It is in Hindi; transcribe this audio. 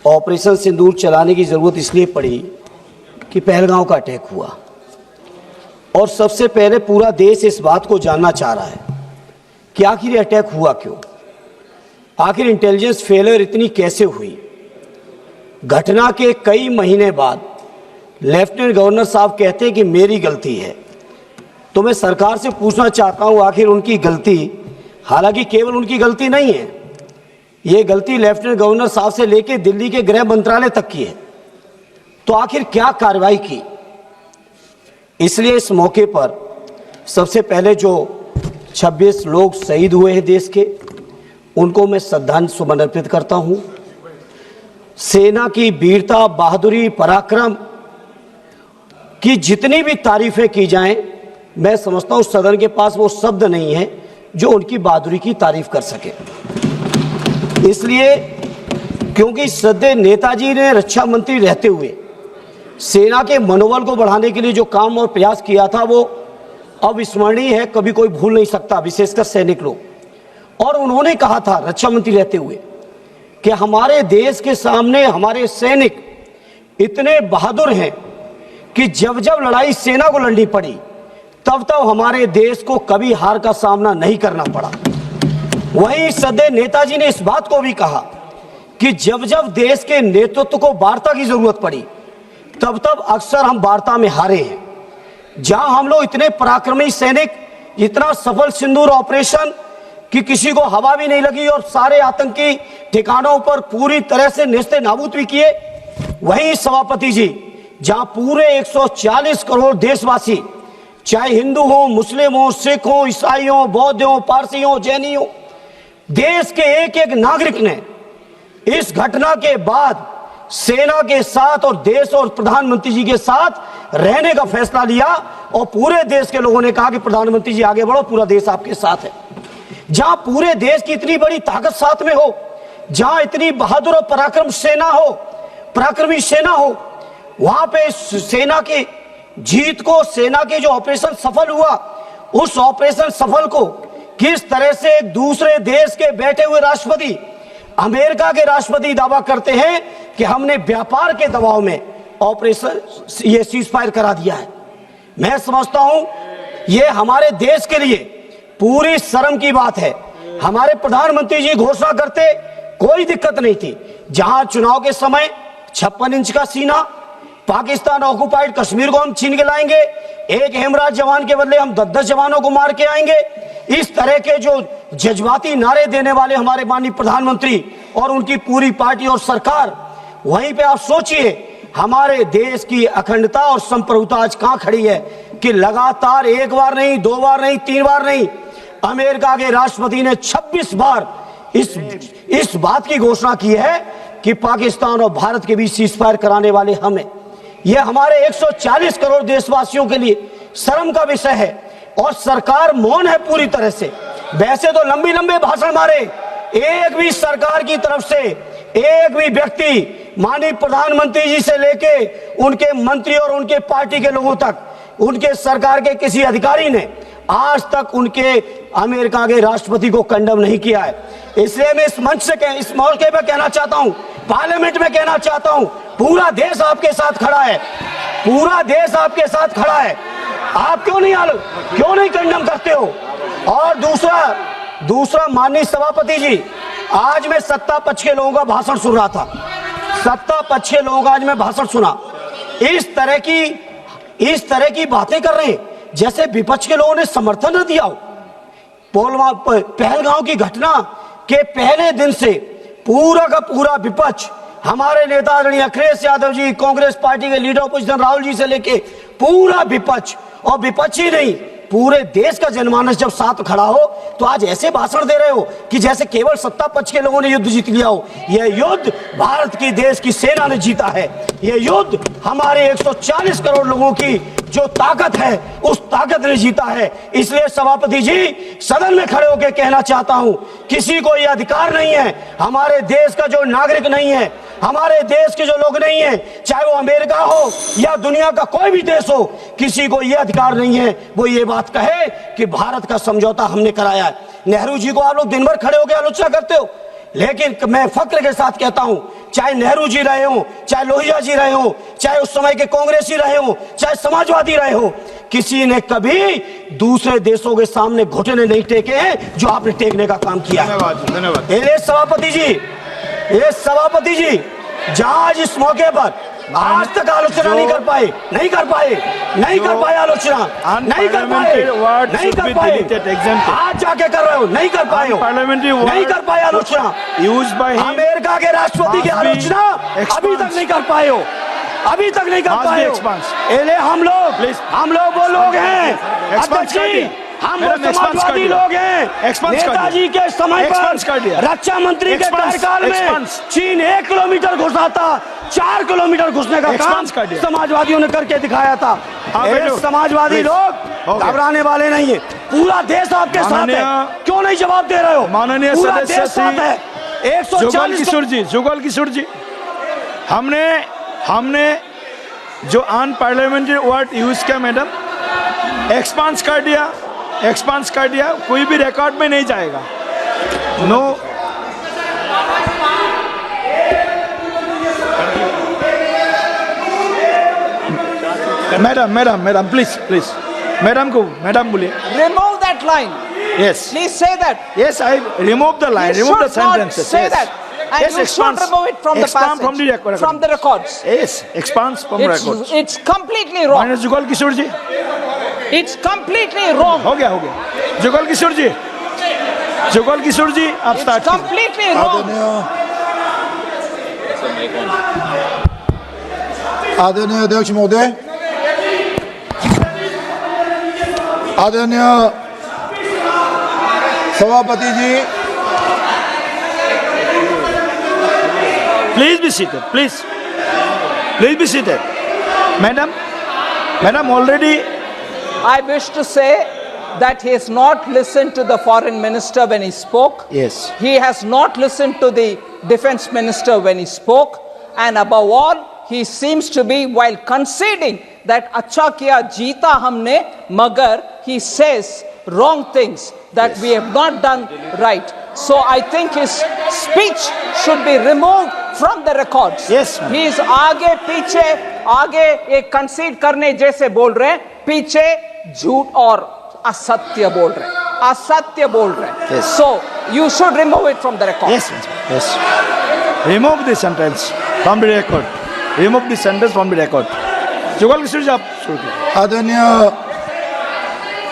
ऑपरेशन सिंदूर चलाने की ज़रूरत इसलिए पड़ी कि पहलगांव का अटैक हुआ और सबसे पहले पूरा देश इस बात को जानना चाह रहा है कि आखिर ये अटैक हुआ क्यों, आखिर इंटेलिजेंस फेलियर इतनी कैसे हुई। घटना के कई महीने बाद लेफ्टिनेंट गवर्नर साहब कहते हैं कि मेरी गलती है, तो मैं सरकार से पूछना चाहता हूं आखिर उनकी गलती, हालांकि केवल उनकी गलती नहीं है, ये गलती लेफ्टिनेंट गवर्नर साहब से लेकर दिल्ली के गृह मंत्रालय तक की है, तो आखिर क्या कार्रवाई की। इसलिए इस मौके पर सबसे पहले जो 26 लोग शहीद हुए हैं देश के, उनको मैं श्रद्धांजलि सुमन अर्पित करता हूं। सेना की वीरता, बहादुरी, पराक्रम की जितनी भी तारीफें की जाएं, मैं समझता हूं सदन के पास वो शब्द नहीं है जो उनकी बहादुरी की तारीफ कर सके। इसलिए क्योंकि श्रद्धेय नेताजी ने रक्षा मंत्री रहते हुए सेना के मनोबल को बढ़ाने के लिए जो काम और प्रयास किया था वो अविस्मरणीय है, कभी कोई भूल नहीं सकता, विशेषकर सैनिक लोग। और उन्होंने कहा था रक्षा मंत्री रहते हुए कि हमारे देश के सामने हमारे सैनिक इतने बहादुर हैं कि जब जब लड़ाई सेना को लड़नी पड़ी तब तब हमारे देश को कभी हार का सामना नहीं करना पड़ा। वहीं श्रद्धेय नेताजी ने इस बात को भी कहा कि जब जब देश के नेतृत्व को वार्ता की जरूरत पड़ी तब तब अक्सर हम वार्ता में हारे हैं। जहां हम लोग इतने पराक्रमी सैनिक, इतना सफल सिंदूर ऑपरेशन कि किसी को हवा भी नहीं लगी और सारे आतंकी ठिकानों पर पूरी तरह से नेस्ते नाबूद भी किए, वहीं सभापति जी जहां पूरे 140 करोड़ देशवासी, चाहे हिंदू हो, मुस्लिम हो, सिख हो, ईसाई हो, बौद्ध हो, पारसी हो, जैनी हो, देश के एक एक नागरिक ने इस घटना के बाद सेना के साथ और देश और प्रधानमंत्री जी के साथ रहने का फैसला लिया और पूरे देश के लोगों ने कहा कि प्रधानमंत्री जी आगे बढ़ो, पूरा देश आपके साथ है। जहां पूरे देश की इतनी बड़ी ताकत साथ में हो, जहां इतनी बहादुर और पराक्रमी सेना हो, वहां पे सेना की जीत को, सेना के जो ऑपरेशन सफल हुआ, उस ऑपरेशन सफल को किस तरह से एक दूसरे देश के बैठे हुए राष्ट्रपति, अमेरिका के राष्ट्रपति दावा करते हैं कि हमने व्यापार के दबाव में ऑपरेशन ये सीजफायर करा दिया है। मैं समझता हूं ये हमारे देश के लिए पूरी शर्म की बात है। हमारे प्रधानमंत्री जी घोषणा करते कोई दिक्कत नहीं थी, जहां चुनाव के समय 56 इंच का सीना, पाकिस्तान ऑक्युपाइड कश्मीर को हम छीन के लाएंगे, एक हेमराज जवान के बदले हम 10-10 जवानों को मार के आएंगे, इस तरह के जो जज्बाती नारे देने वाले हमारे माननीय प्रधानमंत्री और उनकी पूरी पार्टी और सरकार, वहीं पे आप सोचिए हमारे देश की अखंडता और संप्रभुता आज कहां खड़ी है कि लगातार एक बार नहीं, 2 बार नहीं, 3 बार नहीं, अमेरिका के राष्ट्रपति ने 26 बार इस बात की घोषणा की है कि पाकिस्तान और भारत के बीच सीजफायर कराने वाले हम हैं। यह हमारे 140 करोड़ देशवासियों के लिए शर्म का विषय है और सरकार मौन है पूरी तरह से। वैसे तो लंबे लंबे भाषण मारे, एक भी सरकार की तरफ से एक भी व्यक्ति, माननीय प्रधानमंत्री जी से लेके उनके मंत्री और उनके पार्टी के लोगों तक, उनके सरकार के किसी अधिकारी ने आज तक उनके अमेरिका के राष्ट्रपति को कंडम नहीं किया है। इसलिए मैं इस मंच से इस मौके पर कहना चाहता हूं, पार्लियामेंट में कहना चाहता हूं, पूरा देश आपके साथ खड़ा है, पूरा देश आपके साथ खड़ा है। आप क्यों नहीं कंडम करते हो। और दूसरा माननीय सभापति जी, आज मैं सत्ता पक्ष के लोगों का भाषण सुन रहा था, सत्ता पक्ष के लोगों का आज मैं भाषण सुना, इस तरह की बातें कर रहे हैं जैसे विपक्ष के लोगों ने समर्थन न दिया हो। पहलगांव की घटना के पहले दिन से पूरा का पूरा विपक्ष, हमारे नेता आदरणीय अखिलेश यादव जी, कांग्रेस पार्टी के लीडर अपोजिशन राहुल जी से लेके पूरा विपक्ष, और विपक्ष ही नहीं पूरे देश का जनमानस जब साथ खड़ा हो तो आज ऐसे भाषण दे रहे हो कि जैसे केवल सत्ता पक्ष के लोगों ने युद्ध जीत लिया हो। यह युद्ध भारत की देश की सेना ने जीता है। यह युद्ध हमारे 140 करोड़ लोगों की जो ताकत है उस ताकत ने जीता है। इसलिए सभापति जी, सदन में खड़े होकर कहना चाहता हूं, किसी को यह अधिकार नहीं है, हमारे देश का जो नागरिक नहीं है, हमारे देश के जो लोग नहीं है, चाहे वो अमेरिका हो या दुनिया का कोई भी देश हो, किसी को यह अधिकार नहीं है वो ये बात कहे कि भारत का समझौता हमने कराया है। नेहरू जी को आप लोग दिन भर खड़े होकर आलोचना करते हो, लेकिन मैं फक्र के साथ कहता हूं चाहे नेहरू जी रहे हो, चाहे लोहिया जी रहे हो, चाहे उस समय के कांग्रेसी रहे हो, चाहे समाजवादी रहे हो, किसी ने कभी दूसरे देशों के सामने घुटने नहीं टेके हैं जो आपने टेकने का काम किया। धन्यवाद। ये सभापति जी जहां इस मौके पर आज तक आलोचना नहीं कर पाए आलोचना, नहीं कर पाए, आज जाके कर रहे हो, नहीं कर पाए आलोचना। यूज्ड बाय हिम, अमेरिका के राष्ट्रपति की आलोचना अभी तक नहीं कर पाए हो, हम लोग वो लोग हैं अध्यक्ष जी, हम लोग समाजवादी लोग हैं। नेताजी के समय पर रक्षा मंत्री के कार्यकाल में चीन 1 किलोमीटर घुसा था, 4 किलोमीटर घुसने का काम समाजवादियों ने करके दिखाया था। समाजवादी लोग घबराने वाले नहीं है, पूरा देश आपके साथ है, क्यों नहीं जवाब दे रहे हो? माननीय सदस्य साथ है। 140 जुगल किशोर जी, हमने जो अनपार्लियामेंट्री वर्ड यूज किया मैडम, एक्सपांस कर दिया, कोई भी रिकॉर्ड में नहीं जाएगा। नो, मैडम प्लीज मैडम बोलिए। Remove that line. Yes. Please say that. Yes, I remove the line, You remove the should not sentences. say Yes. that. And Yes, you expands. should remove it from the Expand passage. from the record. From the records. Yes, expands from records. It's completely wrong. Minus Jugal Kishore ji, It's completely wrong. हो गया। जुगल किशोर जी, आप It's स्टार्ट कीजिए। completely wrong. आदरणीय अध्यक्ष महोदय, आदरणीय सभापति जी, Please be seated. Please be seated. Madam, already. I wish to say that he has not listened to the foreign minister when he spoke. Yes. He has not listened to the defense minister when he spoke. And above all, he seems to be, while conceding that अच्छा किया जीता हमने, मगर he says wrong things that we have not done right. So I think his speech should be removed from the records. Yes, ma'am. He is आगे पीछे एक concede करने जैसे बोल रहे हैं, पीछे झूठ और असत्य बोल रहे हैं। Yes. So you should remove it from the record. Yes. Remove the sentence from the record. जुगल किशोर जी, आप शुरू कीजिए। आदरणीय